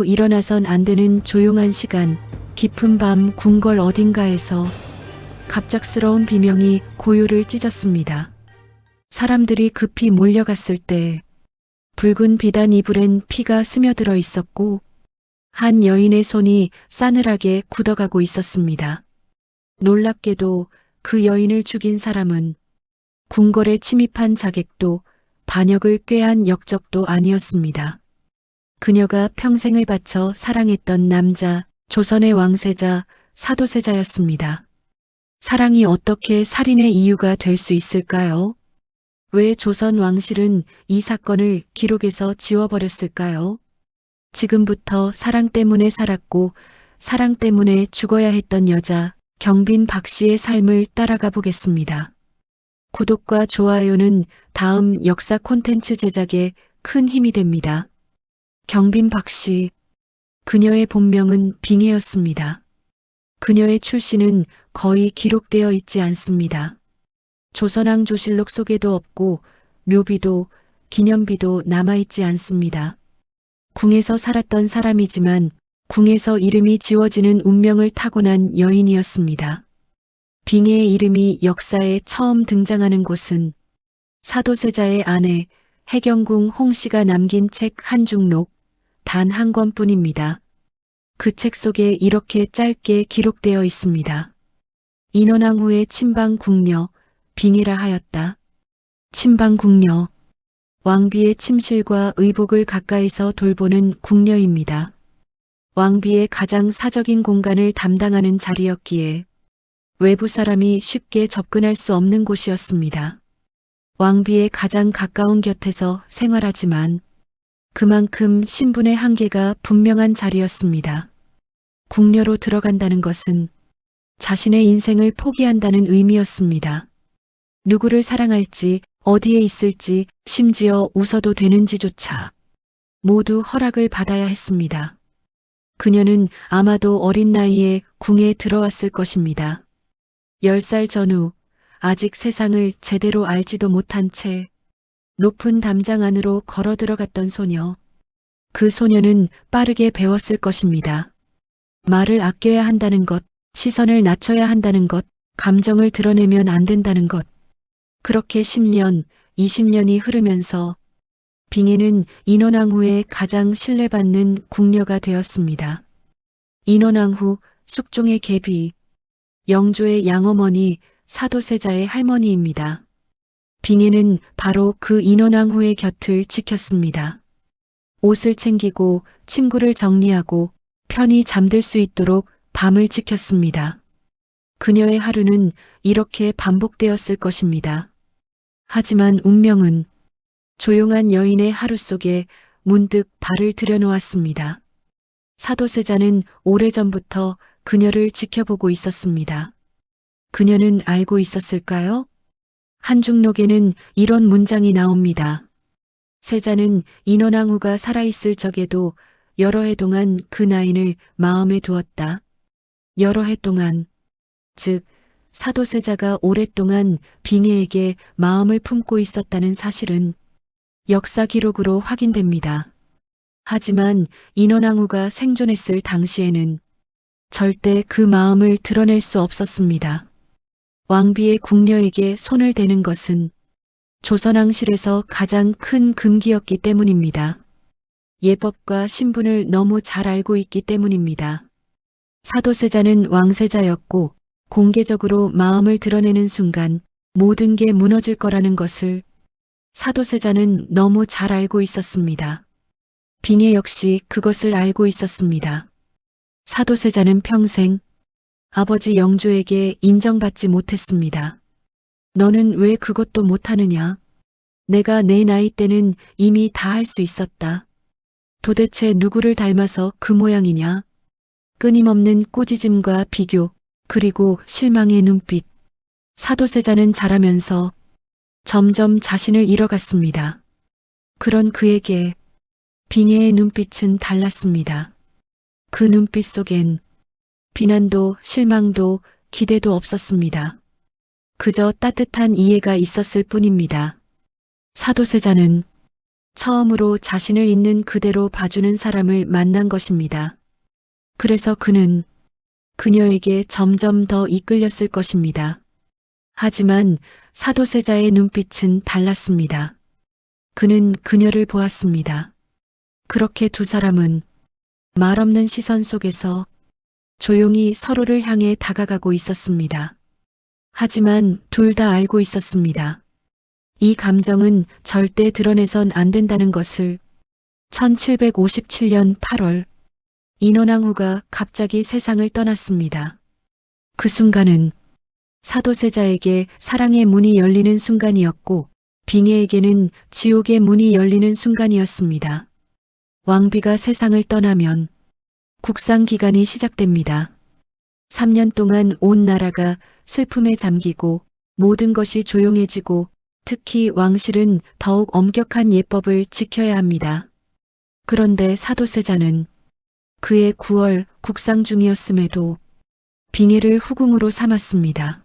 일어나선 안 되는 조용한 시간, 깊은 밤 궁궐 어딘가에서 갑작스러운 비명이 고요를 찢었습니다. 사람들이 급히 몰려갔을 때 붉은 비단 이불엔 피가 스며들어 있었고 한 여인의 손이 싸늘하게 굳어가고 있었습니다. 놀랍게도 그 여인을 죽인 사람은 궁궐에 침입한 자객도 반역을 꾀한 역적도 아니었습니다. 그녀가 평생을 바쳐 사랑했던 남자, 조선의 왕세자, 사도세자였습니다. 사랑이 어떻게 살인의 이유가 될 수 있을까요? 왜 조선 왕실은 이 사건을 기록에서 지워버렸을까요? 지금부터 사랑 때문에 살았고 사랑 때문에 죽어야 했던 여자 경빈 박 씨의 삶을 따라가 보겠습니다. 구독과 좋아요는 다음 역사 콘텐츠 제작에 큰 힘이 됩니다. 경빈 박 씨, 그녀의 본명은 빙혜였습니다. 그녀의 출신은 거의 기록되어 있지 않습니다. 조선왕 조실록 속에도 없고 묘비도 기념비도 남아있지 않습니다. 궁에서 살았던 사람이지만 궁에서 이름이 지워지는 운명을 타고난 여인이었습니다. 빙혜의 이름이 역사에 처음 등장하는 곳은 사도세자의 아내 해경궁 홍씨가 남긴 책 한중록 단 한 권뿐입니다. 그 책 속에 이렇게 짧게 기록되어 있습니다. 인원왕 후의 친방 궁녀 빙혜라 하였다. 친방 궁녀, 왕비의 침실과 의복을 가까이서 돌보는 궁녀입니다. 왕비의 가장 사적인 공간을 담당하는 자리였기에 외부 사람이 쉽게 접근할 수 없는 곳이었습니다. 왕비의 가장 가까운 곁에서 생활하지만 그만큼 신분의 한계가 분명한 자리였습니다. 궁녀로 들어간다는 것은 자신의 인생을 포기한다는 의미였습니다. 누구를 사랑할지, 어디에 있을지, 심지어 웃어도 되는지조차 모두 허락을 받아야 했습니다. 그녀는 아마도 어린 나이에 궁에 들어왔을 것입니다. 10살 전후 아직 세상을 제대로 알지도 못한 채 높은 담장 안으로 걸어 들어갔던 소녀. 그 소녀는 빠르게 배웠을 것입니다. 말을 아껴야 한다는 것, 시선을 낮춰야 한다는 것, 감정을 드러내면 안 된다는 것. 그렇게 10년, 20년이 흐르면서 빙혜는 인원왕 후에 가장 신뢰받는 궁녀가 되었습니다. 인원왕 후 숙종의 계비, 영조의 양어머니, 사도세자의 할머니입니다. 빙혜는 바로 그 인원왕 후의 곁을 지켰습니다. 옷을 챙기고 침구를 정리하고 편히 잠들 수 있도록 밤을 지켰습니다. 그녀의 하루는 이렇게 반복되었을 것입니다. 하지만 운명은 조용한 여인의 하루 속에 문득 발을 들여놓았습니다. 사도세자는 오래전부터 그녀를 지켜보고 있었습니다. 그녀는 알고 있었을까요? 한중록에는 이런 문장이 나옵니다. 세자는 인원왕 후가 살아있을 적에도 여러 해 동안 그 나인을 마음에 두었다. 여러 해 동안, 즉 사도세자가 오랫동안 빙혜에게 마음을 품고 있었다는 사실은 역사 기록으로 확인됩니다. 하지만 인원왕 후가 생존했을 당시에는 절대 그 마음을 드러낼 수 없었습니다. 왕비의 궁녀에게 손을 대는 것은 조선왕실에서 가장 큰 금기였기 때문입니다. 예법과 신분을 너무 잘 알고 있기 때문입니다. 사도세자는 왕세자였고 공개적으로 마음을 드러내는 순간 모든 게 무너질 거라는 것을 사도세자는 너무 잘 알고 있었습니다. 빙혜 역시 그것을 알고 있었습니다. 사도세자는 평생 아버지 영조에게 인정받지 못했습니다. 너는 왜 그것도 못하느냐? 내가 내 나이 때는 이미 다 할 수 있었다. 도대체 누구를 닮아서 그 모양이냐? 끊임없는 꾸짖음과 비교, 그리고 실망의 눈빛. 사도세자는 자라면서 점점 자신을 잃어갔습니다. 그런 그에게 빙혜의 눈빛은 달랐습니다. 그 눈빛 속엔 비난도 실망도 기대도 없었습니다. 그저 따뜻한 이해가 있었을 뿐입니다. 사도세자는 처음으로 자신을 있는 그대로 봐주는 사람을 만난 것입니다. 그래서 그는 그녀에게 점점 더 이끌렸을 것입니다. 하지만 사도세자의 눈빛은 달랐습니다. 그는 그녀를 보았습니다. 그렇게 두 사람은 말없는 시선 속에서 조용히 서로를 향해 다가가고 있었습니다. 하지만 둘 다 알고 있었습니다. 이 감정은 절대 드러내선 안 된다는 것을. 1757년 8월 인원왕후가 갑자기 세상을 떠났습니다. 그 순간은 사도세자에게 사랑의 문이 열리는 순간이었고 빙의에게는 지옥의 문이 열리는 순간이었습니다. 왕비가 세상을 떠나면 국상기간이 시작됩니다. 3년 동안 온 나라가 슬픔에 잠기고 모든 것이 조용해지고 특히 왕실은 더욱 엄격한 예법을 지켜야 합니다. 그런데 사도세자는 그해 9월 국상 중이었음에도 빙의를 후궁으로 삼았습니다.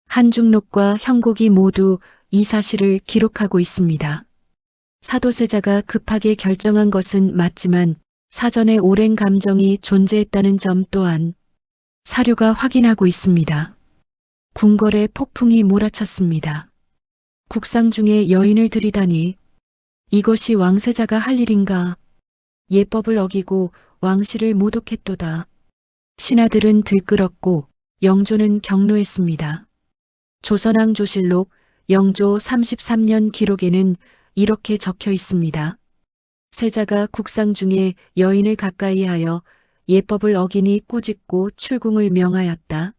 한중록과 형곡이 모두 이 사실을 기록하고 있습니다. 사도세자가 급하게 결정한 것은 맞지만 사전에 오랜 감정이 존재했다는 점 또한 사료가 확인하고 있습니다. 궁궐에 폭풍이 몰아쳤습니다. 국상 중에 여인을 들이다니 이것이 왕세자가 할 일인가. 예법을 어기고 왕실을 모독했도다. 신하들은 들끓었고 영조는 격노했습니다. 조선왕조실록 영조 33년 기록에는 이렇게 적혀 있습니다. 세자가 국상 중에 여인을 가까이 하여 예법을 어기니 꾸짖고 출궁을 명하였다.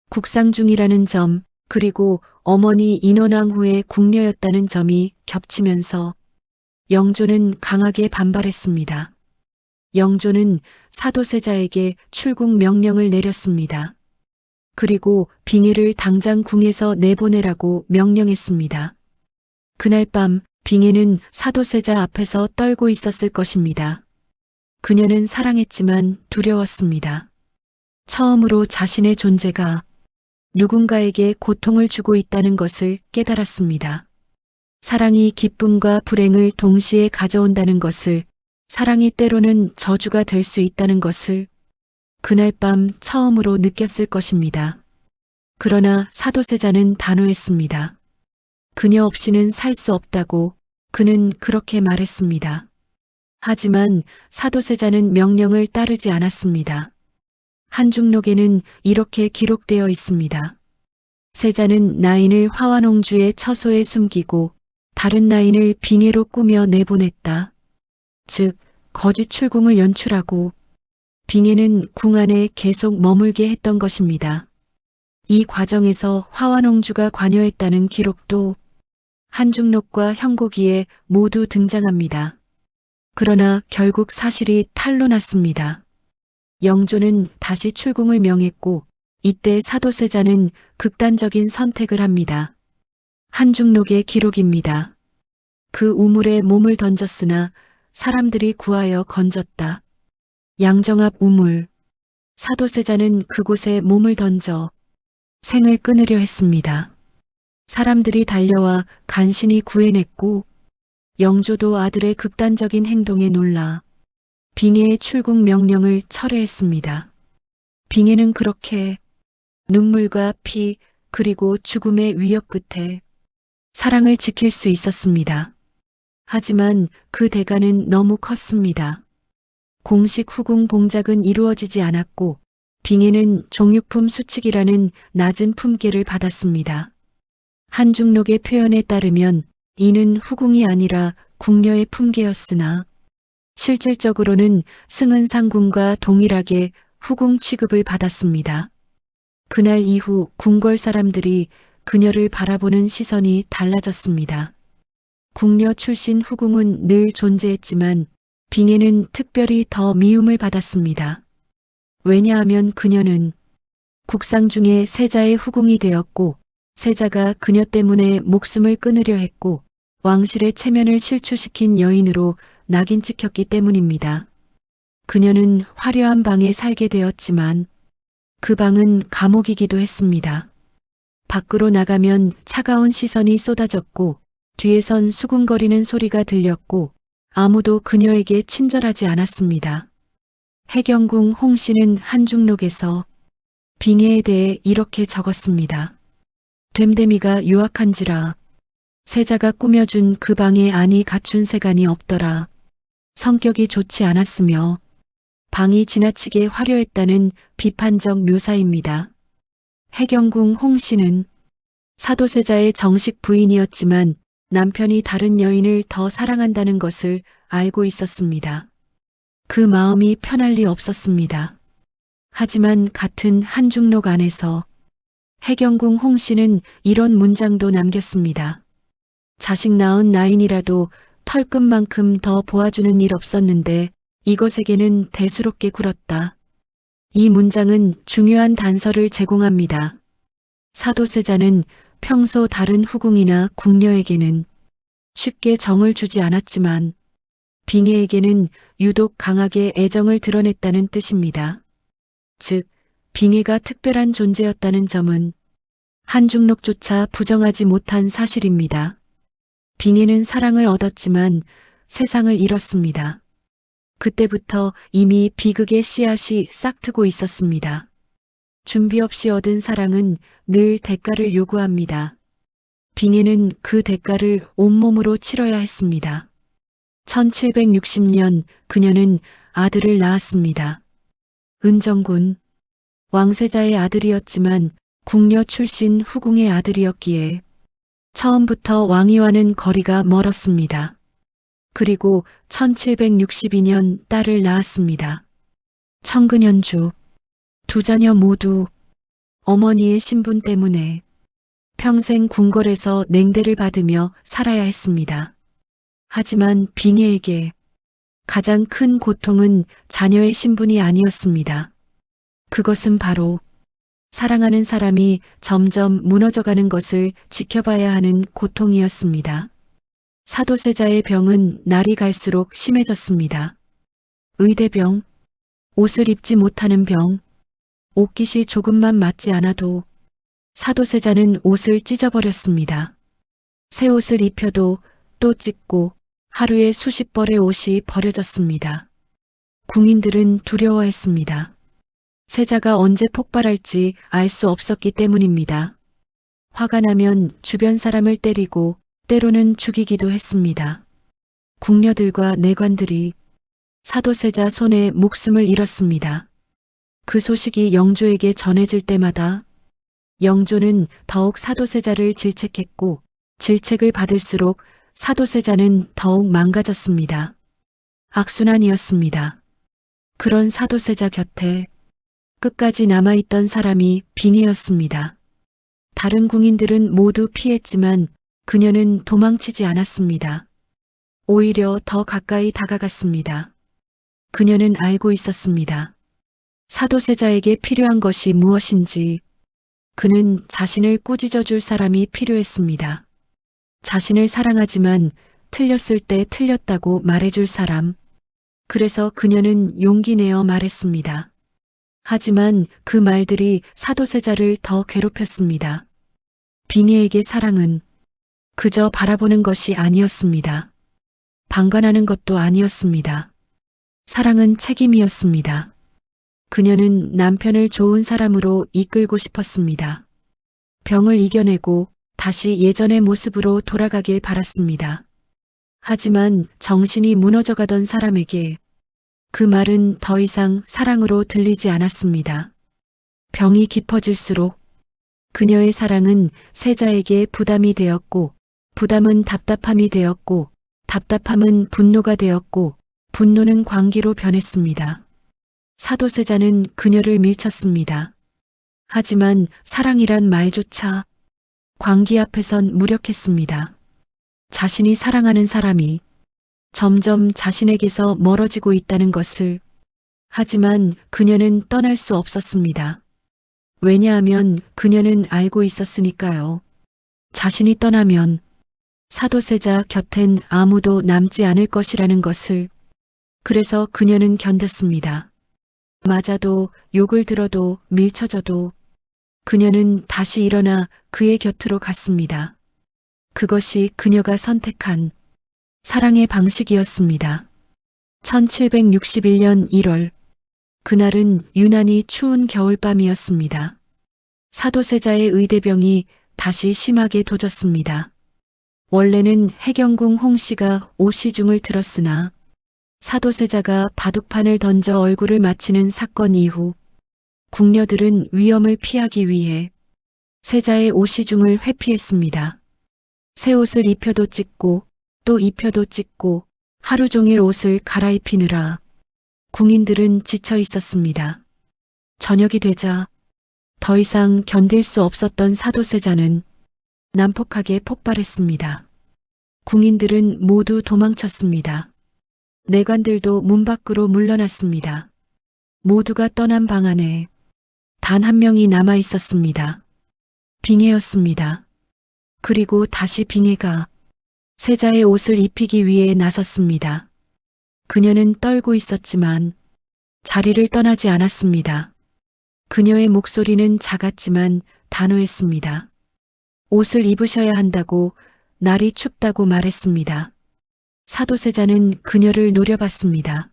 국상 중이라는 점 그리고 어머니 인원왕후의 궁녀였다는 점이 겹치면서 영조는 강하게 반발했습니다. 영조는 사도세자에게 출궁 명령을 내렸습니다. 그리고 빙의를 당장 궁에서 내보내라고 명령했습니다. 그날 밤 빙의는 사도세자 앞에서 떨고 있었을 것입니다. 그녀는 사랑했지만 두려웠습니다. 처음으로 자신의 존재가 누군가에게 고통을 주고 있다는 것을 깨달았습니다. 사랑이 기쁨과 불행을 동시에 가져온다는 것을, 사랑이 때로는 저주가 될 수 있다는 것을 그날 밤 처음으로 느꼈을 것입니다. 그러나 사도세자는 단호했습니다. 그녀 없이는 살 수 없다고 그는 그렇게 말했습니다. 하지만 사도세자는 명령을 따르지 않았습니다. 한중록에는 이렇게 기록되어 있습니다. 세자는 나인을 화완옹주의 처소에 숨기고 다른 나인을 빙의로 꾸며 내보냈다. 즉 거짓 출궁을 연출하고 빙의는 궁 안에 계속 머물게 했던 것입니다. 이 과정에서 화완옹주가 관여했다는 기록도 한중록과 형곡이에 모두 등장합니다. 그러나 결국 사실이 탄로났습니다. 영조는 다시 출궁을 명했고 이때 사도세자는 극단적인 선택을 합니다. 한중록의 기록입니다. 그 우물에 몸을 던졌으나 사람들이 구하여 건졌다. 양정압 우물. 사도세자는 그곳에 몸을 던져 생을 끊으려 했습니다. 사람들이 달려와 간신히 구해냈고 영조도 아들의 극단적인 행동에 놀라 빙의의 출궁 명령을 철회했습니다. 빙의는 그렇게 눈물과 피 그리고 죽음의 위협 끝에 사랑을 지킬 수 있었습니다. 하지만 그 대가는 너무 컸습니다. 공식 후궁 봉작은 이루어지지 않았고 빙의는 종육품 수칙이라는 낮은 품계를 받았습니다. 한중록의 표현에 따르면 이는 후궁이 아니라 궁녀의 품계였으나 실질적으로는 승은상궁과 동일하게 후궁 취급을 받았습니다. 그날 이후 궁궐 사람들이 그녀를 바라보는 시선이 달라졌습니다. 궁녀 출신 후궁은 늘 존재했지만 빙의는 특별히 더 미움을 받았습니다. 왜냐하면 그녀는 국상 중에 세자의 후궁이 되었고 세자가 그녀 때문에 목숨을 끊으려 했고 왕실의 체면을 실추시킨 여인으로 낙인 찍혔기 때문입니다. 그녀는 화려한 방에 살게 되었지만 그 방은 감옥이기도 했습니다. 밖으로 나가면 차가운 시선이 쏟아졌고 뒤에선 수군거리는 소리가 들렸고 아무도 그녀에게 친절하지 않았습니다. 해경궁 홍 씨는 한중록에서 빙해에 대해 이렇게 적었습니다. 됨됨이가 유학한지라 세자가 꾸며준 그 방에 안이 갖춘 세간이 없더라. 성격이 좋지 않았으며 방이 지나치게 화려했다는 비판적 묘사입니다. 해경궁 홍 씨는 사도세자의 정식 부인이었지만 남편이 다른 여인을 더 사랑한다는 것을 알고 있었습니다. 그 마음이 편할 리 없었습니다. 하지만 같은 한중록 안에서 해경궁 홍 씨는 이런 문장도 남겼습니다. 자식 낳은 나인이라도 털끝만큼 더 보아주는 일 없었는데 이것에게는 대수롭게 굴었다. 이 문장은 중요한 단서를 제공합니다. 사도세자는 평소 다른 후궁이나 궁녀에게는 쉽게 정을 주지 않았지만 빙해에게는 유독 강하게 애정을 드러냈다는 뜻입니다. 즉, 빙해가 특별한 존재였다는 점은 한중록조차 부정하지 못한 사실입니다. 빙해는 사랑을 얻었지만 세상을 잃었습니다. 그때부터 이미 비극의 씨앗이 싹트고 있었습니다. 준비 없이 얻은 사랑은 늘 대가를 요구합니다. 빙해는 그 대가를 온몸으로 치러야 했습니다. 1760년 그녀는 아들을 낳았습니다. 은정군, 왕세자의 아들이었지만 궁녀 출신 후궁의 아들이었기에 처음부터 왕위와는 거리가 멀었습니다. 그리고 1762년 딸을 낳았습니다. 청근연주, 두 자녀 모두 어머니의 신분 때문에 평생 궁궐에서 냉대를 받으며 살아야 했습니다. 하지만 빙해에게 가장 큰 고통은 자녀의 신분이 아니었습니다. 그것은 바로 사랑하는 사람이 점점 무너져가는 것을 지켜봐야 하는 고통이었습니다. 사도세자의 병은 날이 갈수록 심해졌습니다. 의대병, 옷을 입지 못하는 병, 옷깃이 조금만 맞지 않아도 사도세자는 옷을 찢어버렸습니다. 새 옷을 입혀도 또 찢고 하루에 수십 벌의 옷이 버려졌습니다. 궁인들은 두려워했습니다. 세자가 언제 폭발할지 알 수 없었기 때문입니다. 화가 나면 주변 사람을 때리고 때로는 죽이기도 했습니다. 궁녀들과 내관들이 사도세자 손에 목숨을 잃었습니다. 그 소식이 영조에게 전해질 때마다 영조는 더욱 사도세자를 질책했고 질책을 받을수록 사도세자는 더욱 망가졌습니다. 악순환이었습니다. 그런 사도세자 곁에 끝까지 남아있던 사람이 빙해였습니다. 다른 궁인들은 모두 피했지만 그녀는 도망치지 않았습니다. 오히려 더 가까이 다가갔습니다. 그녀는 알고 있었습니다. 사도세자에게 필요한 것이 무엇인지 그는 자신을 꾸짖어줄 사람이 필요했습니다. 자신을 사랑하지만 틀렸을 때 틀렸다고 말해줄 사람. 그래서 그녀는 용기 내어 말했습니다. 하지만 그 말들이 사도세자를 더 괴롭혔습니다. 빙해에게 사랑은 그저 바라보는 것이 아니었습니다. 방관하는 것도 아니었습니다. 사랑은 책임이었습니다. 그녀는 남편을 좋은 사람으로 이끌고 싶었습니다. 병을 이겨내고 다시 예전의 모습으로 돌아가길 바랐습니다. 하지만 정신이 무너져가던 사람에게 그 말은 더 이상 사랑으로 들리지 않았습니다. 병이 깊어질수록 그녀의 사랑은 세자에게 부담이 되었고 부담은 답답함이 되었고 답답함은 분노가 되었고 분노는 광기로 변했습니다. 사도세자는 그녀를 밀쳤습니다. 하지만 사랑이란 말조차 광기 앞에선 무력했습니다. 자신이 사랑하는 사람이 점점 자신에게서 멀어지고 있다는 것을. 하지만 그녀는 떠날 수 없었습니다. 왜냐하면 그녀는 알고 있었으니까요. 자신이 떠나면 사도세자 곁엔 아무도 남지 않을 것이라는 것을. 그래서 그녀는 견뎠습니다. 맞아도 욕을 들어도 밀쳐져도 그녀는 다시 일어나 그의 곁으로 갔습니다. 그것이 그녀가 선택한 사랑의 방식이었습니다. 1761년 1월, 그날은 유난히 추운 겨울밤이었습니다. 사도세자의 의대병이 다시 심하게 도졌습니다. 원래는 해경궁 홍씨가 오시중을 들었으나 사도세자가 바둑판을 던져 얼굴을 맞히는 사건 이후 궁녀들은 위험을 피하기 위해 세자의 오시중을 회피했습니다. 새 옷을 입혀도 찢고 또 입혀도 찢고 하루 종일 옷을 갈아입히느라 궁인들은 지쳐 있었습니다. 저녁이 되자 더 이상 견딜 수 없었던 사도세자는 난폭하게 폭발했습니다. 궁인들은 모두 도망쳤습니다. 내관들도 문 밖으로 물러났습니다. 모두가 떠난 방 안에 단 한 명이 남아 있었습니다. 빙해였습니다. 그리고 다시 빙해가 세자의 옷을 입히기 위해 나섰습니다. 그녀는 떨고 있었지만 자리를 떠나지 않았습니다. 그녀의 목소리는 작았지만 단호했습니다. 옷을 입으셔야 한다고, 날이 춥다고 말했습니다. 사도세자는 그녀를 노려봤습니다.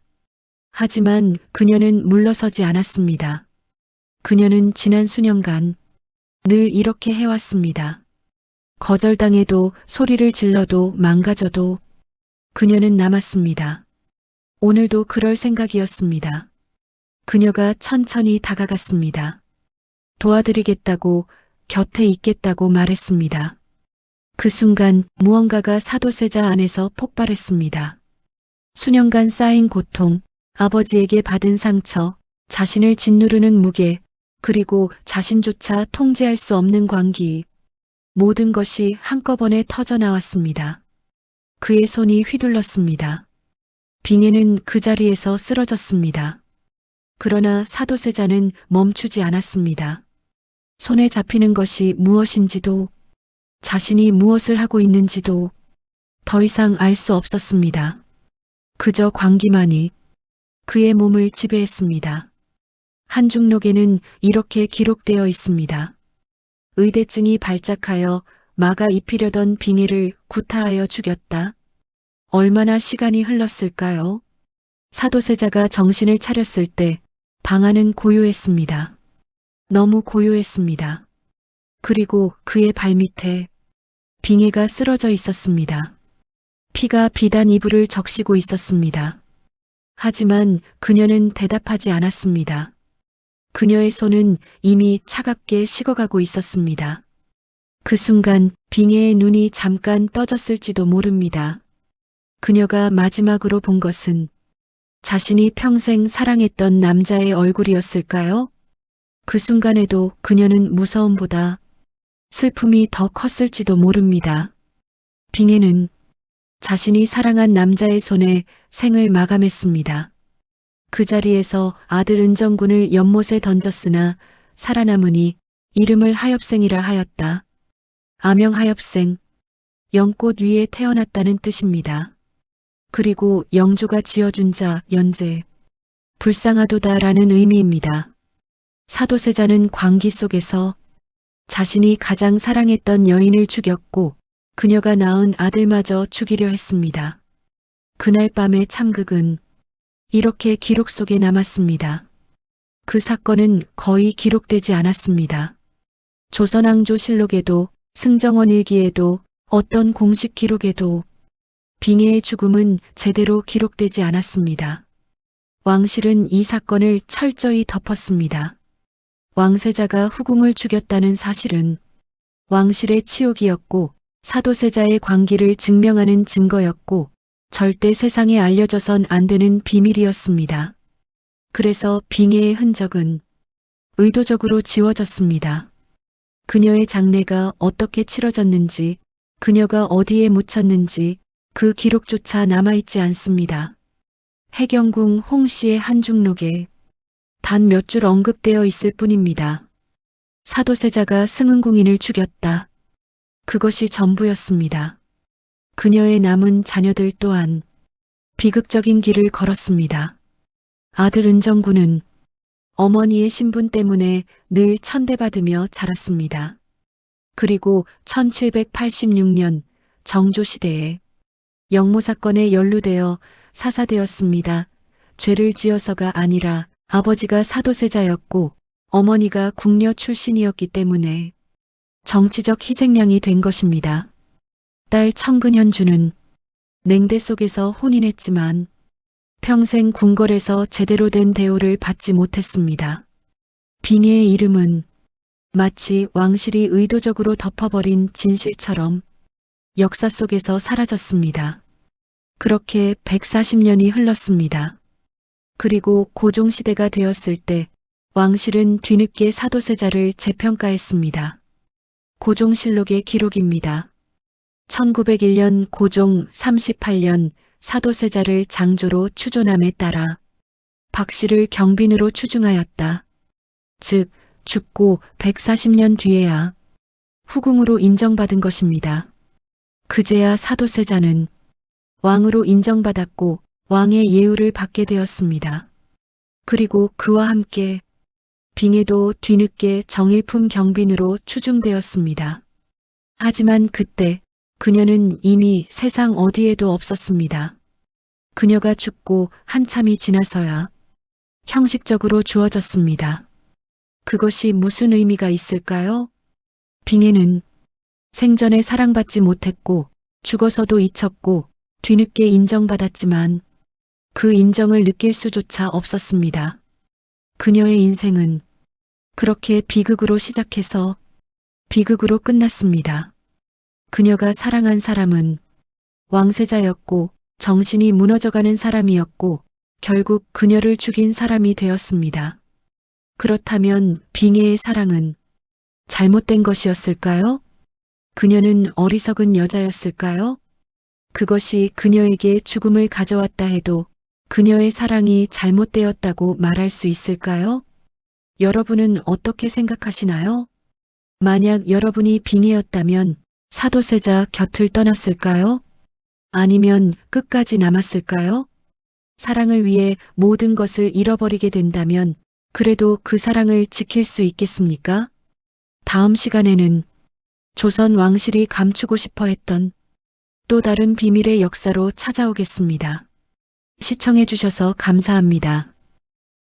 하지만 그녀는 물러서지 않았습니다. 그녀는 지난 수년간 늘 이렇게 해왔습니다. 거절당해도 소리를 질러도 망가져도 그녀는 남았습니다. 오늘도 그럴 생각이었습니다. 그녀가 천천히 다가갔습니다. 도와드리겠다고, 곁에 있겠다고 말했습니다. 그 순간 무언가가 사도세자 안에서 폭발했습니다. 수년간 쌓인 고통, 아버지에게 받은 상처, 자신을 짓누르는 무게, 그리고 자신조차 통제할 수 없는 광기, 모든 것이 한꺼번에 터져 나왔습니다. 그의 손이 휘둘렀습니다. 빙해는 그 자리에서 쓰러졌습니다. 그러나 사도세자는 멈추지 않았습니다. 손에 잡히는 것이 무엇인지도, 자신이 무엇을 하고 있는지도 더 이상 알 수 없었습니다. 그저 광기만이 그의 몸을 지배했습니다. 한중록에는 이렇게 기록되어 있습니다. 의대증이 발작하여 마가 입히려던 빙해를 구타하여 죽였다. 얼마나 시간이 흘렀을까요? 사도세자가 정신을 차렸을 때 방 안은 고요했습니다. 너무 고요했습니다. 그리고 그의 발밑에 빙해가 쓰러져 있었습니다. 피가 비단 이불을 적시고 있었습니다. 하지만 그녀는 대답하지 않았습니다. 그녀의 손은 이미 차갑게 식어가고 있었습니다. 그 순간 빙해의 눈이 잠깐 떠졌을지도 모릅니다. 그녀가 마지막으로 본 것은 자신이 평생 사랑했던 남자의 얼굴이었을까요? 그 순간에도 그녀는 무서움보다 슬픔이 더 컸을지도 모릅니다. 빙해는 자신이 사랑한 남자의 손에 생을 마감했습니다. 그 자리에서 아들 은정군을 연못에 던졌으나 살아남으니 이름을 하엽생이라 하였다. 아명 하엽생, 연꽃 위에 태어났다는 뜻입니다. 그리고 영조가 지어준 자 연재, 불쌍하도다라는 의미입니다. 사도세자는 광기 속에서 자신이 가장 사랑했던 여인을 죽였고 그녀가 낳은 아들마저 죽이려 했습니다. 그날 밤의 참극은 이렇게 기록 속에 남았습니다. 그 사건은 거의 기록되지 않았습니다. 조선왕조실록에도 승정원 일기에도 어떤 공식 기록에도 빙해의 죽음은 제대로 기록되지 않았습니다. 왕실은 이 사건을 철저히 덮었습니다. 왕세자가 후궁을 죽였다는 사실은 왕실의 치욕이었고 사도세자의 광기를 증명하는 증거였고 절대 세상에 알려져선 안 되는 비밀이었습니다. 그래서 빙해의 흔적은 의도적으로 지워졌습니다. 그녀의 장례가 어떻게 치러졌는지, 그녀가 어디에 묻혔는지 그 기록조차 남아있지 않습니다. 해경궁 홍씨의 한중록에 단 몇 줄 언급되어 있을 뿐입니다. 사도세자가 승은궁인을 죽였다. 그것이 전부였습니다. 그녀의 남은 자녀들 또한 비극적인 길을 걸었습니다. 아들 은정군은 어머니의 신분 때문에 늘 천대받으며 자랐습니다. 그리고 1786년 정조시대에 영모 사건에 연루되어 사사되었습니다. 죄를 지어서가 아니라 아버지가 사도세자였고 어머니가 궁녀 출신이었기 때문에 정치적 희생양이 된 것입니다. 딸 청근현주는 냉대 속에서 혼인했지만 평생 궁궐에서 제대로 된 대우를 받지 못했습니다. 빙의의 이름은 마치 왕실이 의도적으로 덮어버린 진실처럼 역사 속에서 사라졌습니다. 그렇게 140년이 흘렀습니다. 그리고 고종시대가 되었을 때 왕실은 뒤늦게 사도세자를 재평가했습니다. 고종실록의 기록입니다. 1901년 고종 38년 사도세자를 장조로 추존함에 따라 박씨를 경빈으로 추중하였다. 즉 죽고 140년 뒤에야 후궁으로 인정받은 것입니다. 그제야 사도세자는 왕으로 인정받았고 왕의 예우를 받게 되었습니다. 그리고 그와 함께 빙의도 뒤늦게 정일품 경빈으로 추중되었습니다. 하지만 그때 그녀는 이미 세상 어디에도 없었습니다. 그녀가 죽고 한참이 지나서야 형식적으로 주어졌습니다. 그것이 무슨 의미가 있을까요? 빙의는 생전에 사랑받지 못했고 죽어서도 잊혔고 뒤늦게 인정받았지만 그 인정을 느낄 수조차 없었습니다. 그녀의 인생은 그렇게 비극으로 시작해서 비극으로 끝났습니다. 그녀가 사랑한 사람은 왕세자였고 정신이 무너져가는 사람이었고 결국 그녀를 죽인 사람이 되었습니다. 그렇다면 빙의의 사랑은 잘못된 것이었을까요? 그녀는 어리석은 여자였을까요? 그것이 그녀에게 죽음을 가져왔다 해도 그녀의 사랑이 잘못되었다고 말할 수 있을까요? 여러분은 어떻게 생각하시나요? 만약 여러분이 빙의였다면 사도세자 곁을 떠났을까요? 아니면 끝까지 남았을까요? 사랑을 위해 모든 것을 잃어버리게 된다면 그래도 그 사랑을 지킬 수 있겠습니까? 다음 시간에는 조선 왕실이 감추고 싶어 했던 또 다른 비밀의 역사로 찾아오겠습니다. 시청해 주셔서 감사합니다.